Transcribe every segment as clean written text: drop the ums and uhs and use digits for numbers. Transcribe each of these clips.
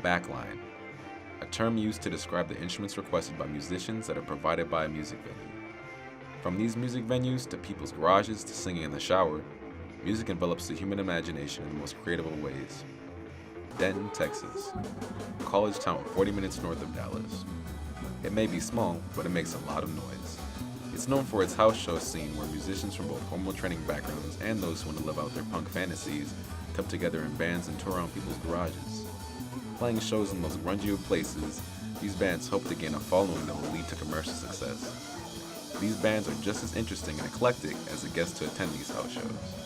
Backline, a term used to describe the instruments requested by musicians that are provided by a music venue. From these music venues to people's garages to singing in the shower, music envelops the human imagination in the most creative of ways. Denton, Texas, a college town 40 minutes north of Dallas. It may be small, but it makes a lot of noise. It's known for its house show scene where musicians from both formal training backgrounds and those who want to live out their punk fantasies come together in bands and tour around people's garages. Playing shows in the most grungy of places, these bands hope to gain a following that will lead to commercial success. These bands are just as interesting and eclectic as the guests to attend these house shows.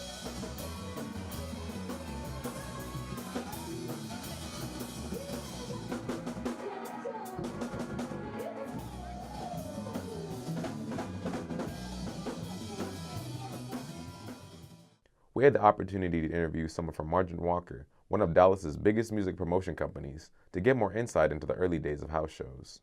We had the opportunity to interview someone from Margin Walker, one of Dallas's biggest music promotion companies, to get more insight into the early days of house shows.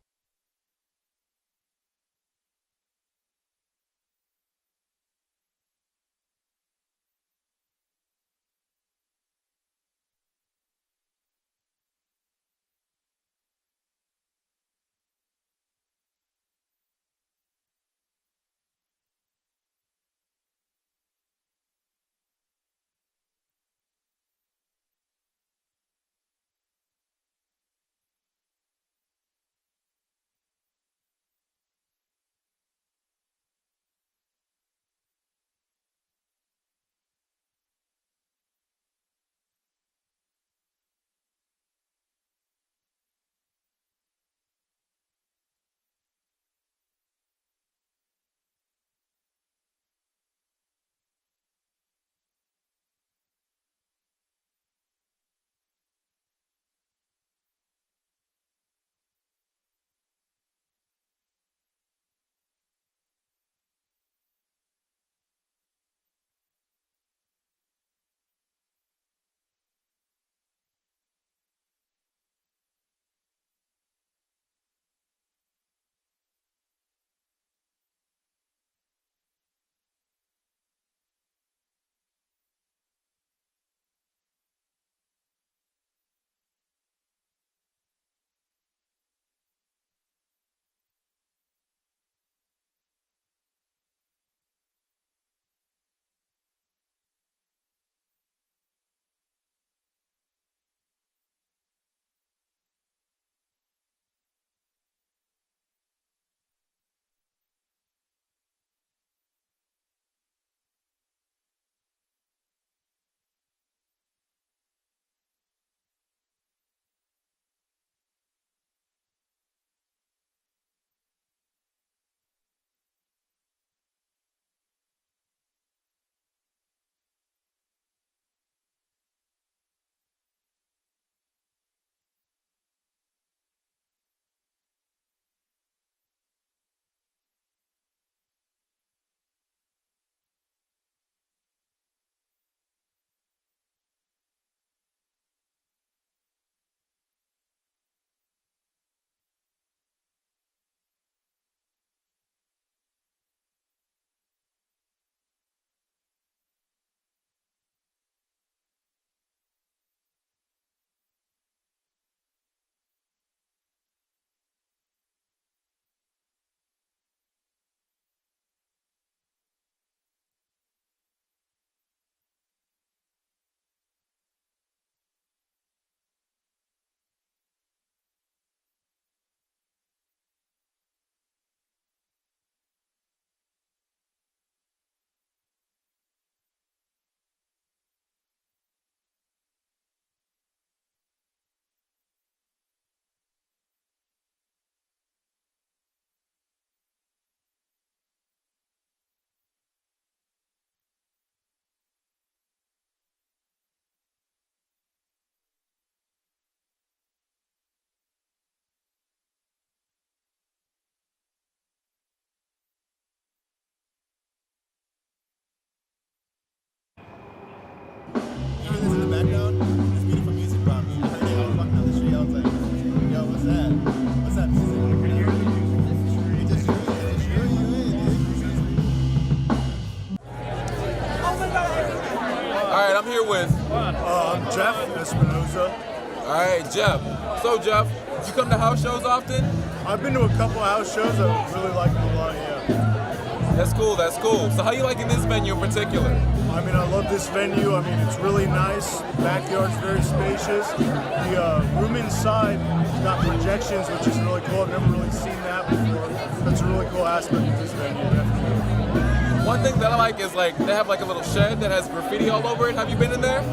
right, Jeff. So, Jeff, you come to house shows often? I've been to a couple of house shows. I really like them a lot, yeah. That's cool, that's cool. So how you liking this venue in particular? I mean, I love this venue. I mean, it's really nice. The backyard's very spacious. The room inside has got projections, which is really cool. I've never really seen that before. That's a really cool aspect of this venue, definitely. One thing that I like is like they have like a little shed that has graffiti all over it. Have you been in there? You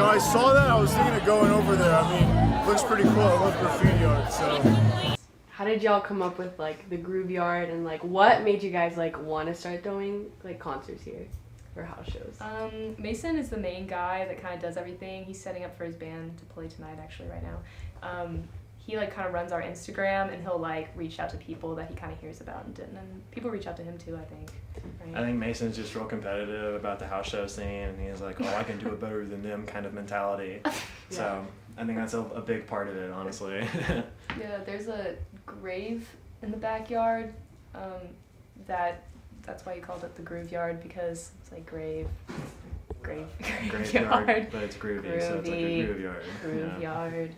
know, I saw that. I was thinking of going over there. I mean, it looks pretty cool. I love graffiti art, so. How did y'all come up with like the Groove Yard, and like what made you guys like want to start throwing like concerts here or house shows? Mason is the main guy that kind of does everything. He's setting up for his band to play tonight actually right now. He like kind of runs our Instagram, and he'll like reach out to people that he kind of hears about in Denton, and people reach out to him too, I think. Right? I think Mason's just real competitive about the house show scene, and he's like, oh, I can do it better than them kind of mentality. Yeah. So I think that's a big part of it, honestly. Yeah, there's a grave in the backyard. That's why you called it the Groove Yard, because it's like graveyard, Graveyard, but it's groovy, so it's like a groove yard. Groove yard.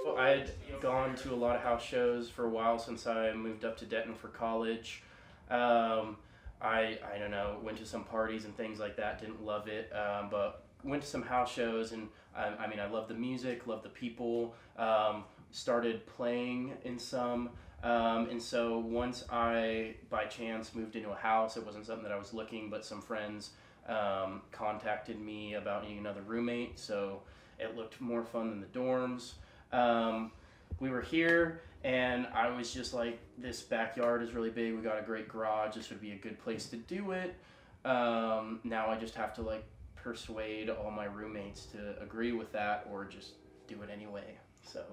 Well, I had gone to a lot of house shows for a while since I moved up to Denton for college. I don't know, went to some parties and things like that, didn't love it, but went to some house shows, and I mean, I love the music, love the people, started playing in some, and so once I, by chance, moved into a house, it wasn't something that I was looking, but some friends contacted me about needing another roommate, so it looked more fun than the dorms. We were here, and I was just like, this backyard is really big, we got a great garage, this would be a good place to do it. Now I just have to like persuade all my roommates to agree with that or just do it anyway, so.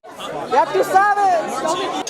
After Savage!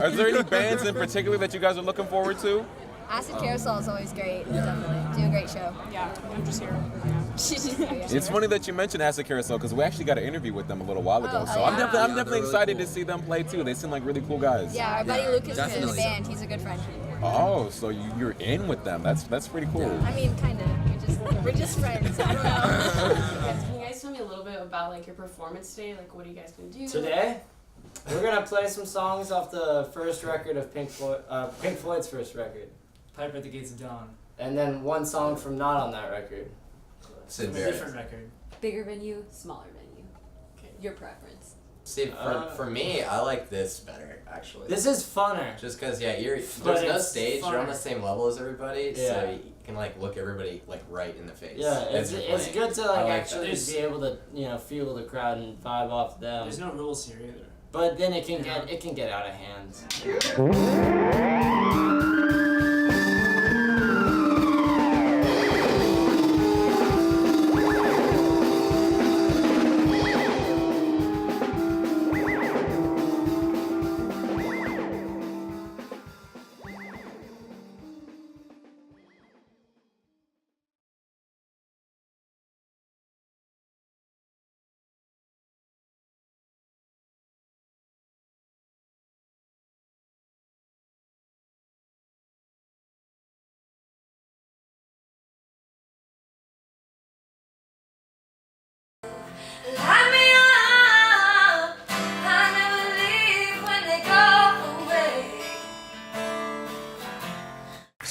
Is there any bands in particular that you guys are looking forward to? Acid Carousel is always great. Definitely do a great show. Yeah, I'm just here. It's funny that you mentioned Acid Carousel because we actually got an interview with them a little while ago. So I'm definitely excited to see them play too. They seem like really cool guys. Yeah, our buddy Lucas is in the band. He's a good friend. Oh, so you're in with them. That's pretty cool. I mean, kind of. We're just friends. I don't know. Can you guys tell me a little bit about like your performance today? Like, what are you guys gonna do today? We're gonna play some songs off the first record of Pink Floyd's first record, Piper at the Gates of Dawn. and then one song from not on that record. It's a different record. Bigger venue, smaller venue. Okay. Your preference. See, for me, I like this better, actually. This is funner. Just because, yeah, there's no stage, you're on the same level as everybody, so you can, like, look everybody, like, right in the face. Yeah, it's good to, like actually be able to, feel the crowd and vibe off them. There's no rules here either. But then it can get out of hand.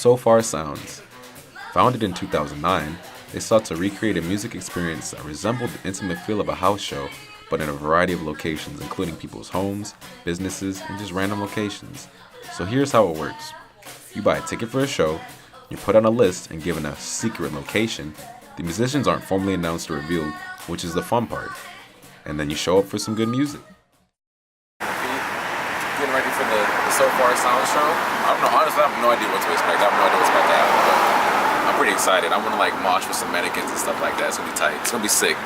SoFar Sounds. Founded in 2009, they sought to recreate a music experience that resembled the intimate feel of a house show, but in a variety of locations, including people's homes, businesses, and just random locations. So here's how it works. You buy a ticket for a show, you're put on a list and given a secret location. The musicians aren't formally announced or revealed, which is the fun part. And then you show up for some good music. Getting ready for the SoFar Sounds show. I don't know, honestly, I have no idea what to expect. I have no idea what's about to happen, but I'm pretty excited. I'm gonna like mosh with some mannequins and stuff like that. It's gonna be tight. It's gonna be sick.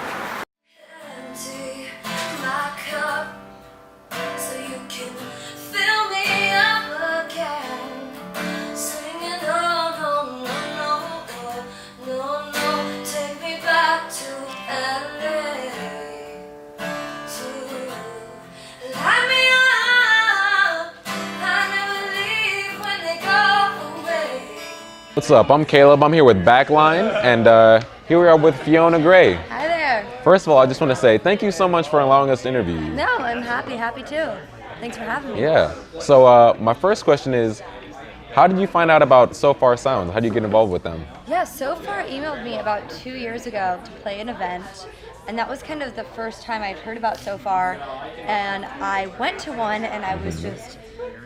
What's up? I'm Caleb. I'm here with Backline, and here we are with Fiona Gray. Hi there. First of all, I just want to say thank you so much for allowing us to interview you. No, I'm happy too. Thanks for having me. Yeah. So my first question is, how did you find out about SoFar Sounds? How did you get involved with them? Yeah, SoFar emailed me about 2 years ago to play an event, and that was kind of the first time I'd heard about SoFar, and I went to one and I was just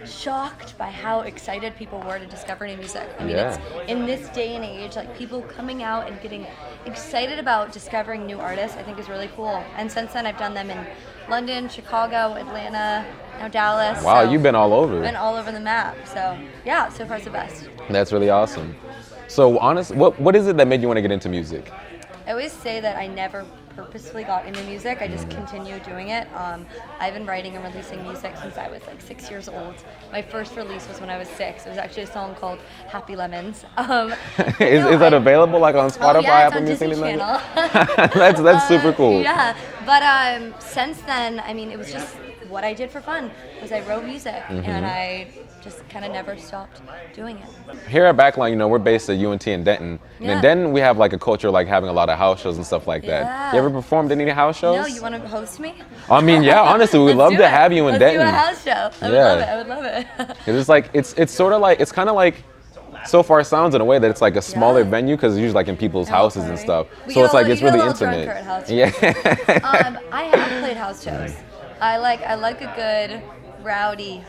shocked by how excited people were to discover new music. I mean, it's in this day and age, like people coming out and getting excited about discovering new artists, I think is really cool. And since then, I've done them in London, Chicago, Atlanta, now Dallas. Wow, so you've been all over. Been all over the map. So yeah, SoFar's the best. That's really awesome. So honestly, what is it that made you want to get into music? I always say that I never purposefully got into music. I just continued doing it. I've been writing and releasing music since I was like 6 years old. My first release was when I was 6. It was actually a song called Happy Lemons. Is that available like on Spotify, Apple Music, Disney Channel. That's super cool. Yeah, but since then, I mean, it was just what I did for fun. Was I wrote music, and I just kind of never stopped doing it. Here at Backline, we're based at UNT in Denton. And in Denton, we have like a culture like having a lot of house shows and stuff like that. You ever performed any house shows? No, you want to host me? I mean, yeah, honestly, we'd love to have you in Denton. Let's do a house show. I would love it. It's like, it's sort of like, it's kind of like SoFar Sounds in a way that it's like a smaller venue because it's usually like in people's houses and stuff. So it's like, it's really intimate. Yeah. I have played house shows. I like a good rowdy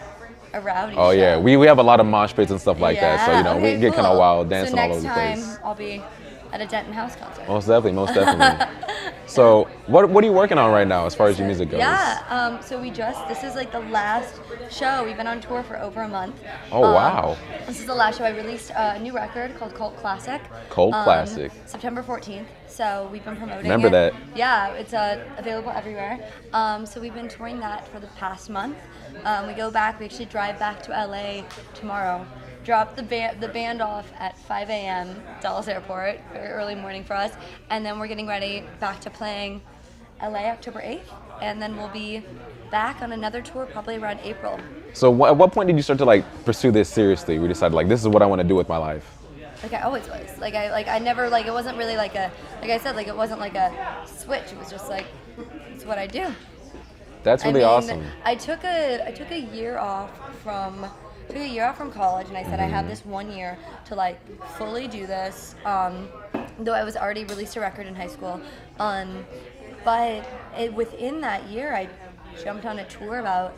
Oh show. yeah, we have a lot of mosh pits and stuff like that, so we get kind of wild dancing all over the place. Next time I'll be at a Denton House concert. Most definitely. So what are you working on right now as far as your music goes? Yeah, so this is like the last show. We've been on tour for over a month. Oh wow. This is the last show. I released a new record called Cult Classic. Cult Classic. September 14th. So we've been promoting Remember it. that. Yeah, it's available everywhere. So we've been touring that for the past month. We actually drive back to LA tomorrow. Drop the band off at 5 a.m. Dallas Airport, very early morning for us, and then we're getting ready back to playing LA October 8th, and then we'll be back on another tour probably around April. So at what point did you start to like pursue this seriously? We decided like this is what I want to do with my life. Like I always was. I never it wasn't really like I said, it wasn't like a switch. It was just like it's what I do. That's really awesome. I took a year off from college, and I said I have this 1 year to like fully do this. Though I was already released a record in high school, but within that year I jumped on a tour about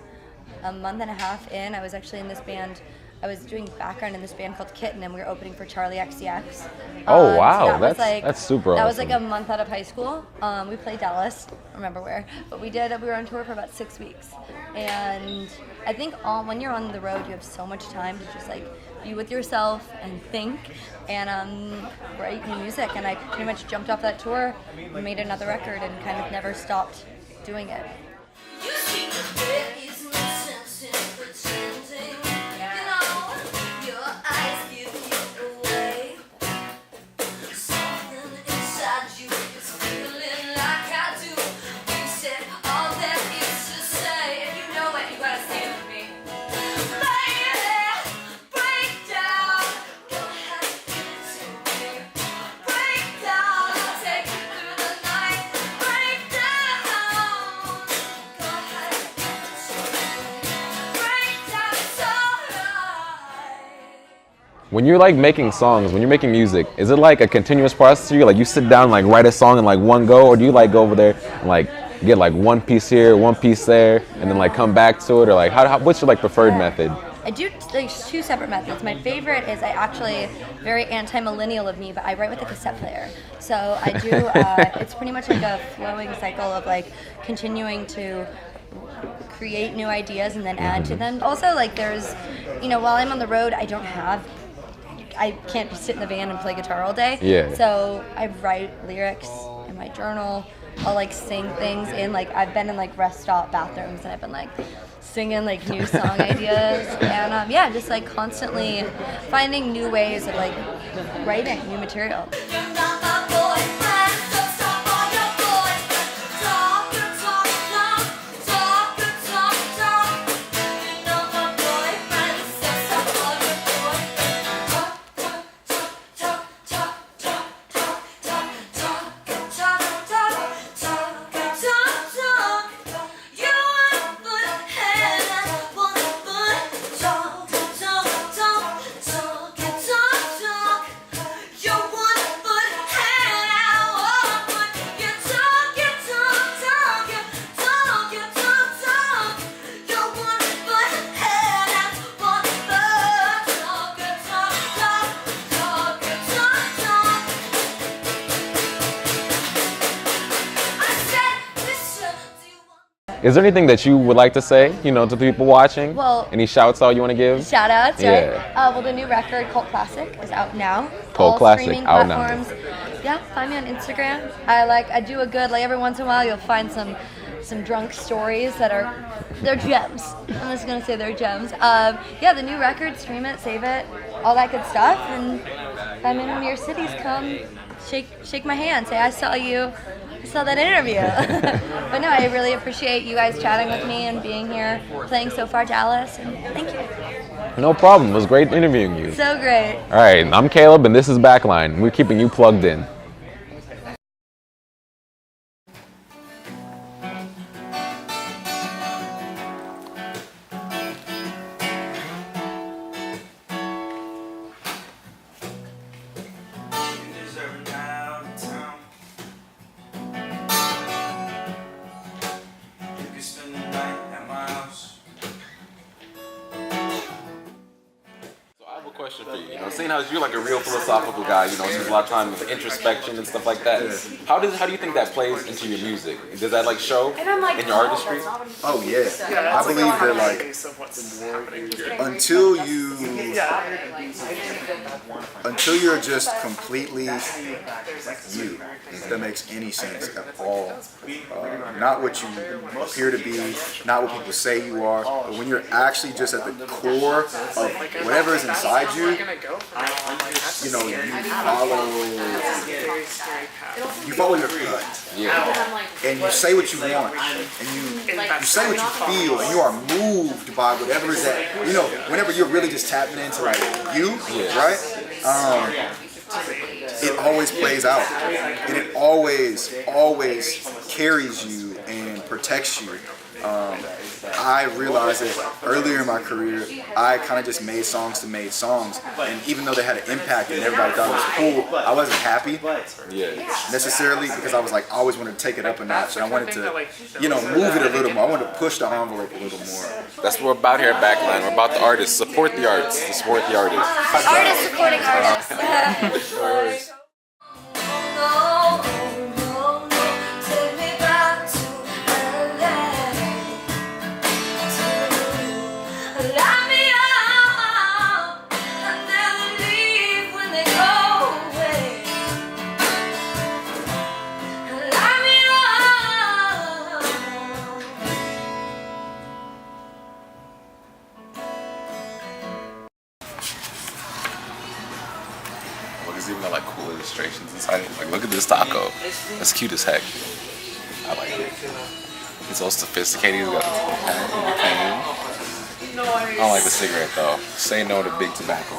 a month and a half in. I was actually in this band. I was doing background in this band called Kitten, and we were opening for Charlie XCX. Oh wow, so that's super awesome. That was like a month out of high school. We played Dallas, I don't remember where, but we were on tour for about 6 weeks. And I think when you're on the road, you have so much time to just like be with yourself and think and write new music. And I pretty much jumped off that tour, made another record, and kind of never stopped doing it. When you're like making songs, when you're making music, is it like a continuous process to you? Like you sit down and like write a song in like one go, or do you like go over there and like get like one piece here, one piece there, and then like come back to it, or like what's your like preferred method? I do like two separate methods. My favorite is I actually, very anti-millennial of me, but I write with a cassette player. So I do, it's pretty much like a flowing cycle of like continuing to create new ideas and then add to them. Also, like there's, you know, while I'm on the road, I can't just sit in the van and play guitar all day. Yeah. So I write lyrics in my journal. I'll like sing things in like, I've been in like rest stop bathrooms and I've been like singing like new song ideas, and yeah, just like constantly finding new ways of like writing new material. Is there anything that you would like to say, you know, to people watching? Well, any shouts out you want to give? Shout outs, yeah. Right? Well, the new record, Cult Classic, is out now. Cult Classic, out now. Yeah, find me on Instagram. I do a good, like every once in a while you'll find some drunk stories they're gems. I'm just gonna say they're gems. Yeah, the new record, stream it, save it, all that good stuff. And if I'm in one of your cities, come shake my hand, say I saw you. I saw that interview. But no, I really appreciate you guys chatting with me and being here, playing SoFar Dallas, and thank you. No problem. It was great interviewing you. So great. All right, I'm Caleb, and this is Backline. We're keeping you plugged in. Question for you. You know, seeing how you're like a real philosophical guy, you know, spends a lot of time with introspection and stuff like that. How do you think that plays into your music? Does that like show in your artistry? Oh yeah, I believe that like until you're just completely you, if that makes any sense at all. Not what you appear to be, not what people say you are, but when you're actually just at the core of whatever is inside you, you know, you follow your gut. Yeah. And you say what you want, and you say what you feel, and you are moved by whatever is that, you know, whenever you're really just tapping into like you, right? It always plays out, and it always carries you and protects you. I realized that earlier in my career, I kind of just made songs to make songs, and even though they had an impact and everybody thought it was cool, I wasn't happy necessarily, because I was like, I always wanted to take it up a notch, and I wanted to, you know, move it a little more. I wanted to push the envelope a little more. That's what we're about here at Backline. We're about the artists. Support the arts. Support the artists. Artists supporting artists. There's even like cool illustrations inside it. Like, look at this taco. That's cute as heck. I like it. He's so sophisticated. He's got the can. I don't like the cigarette though. Say no to big tobacco.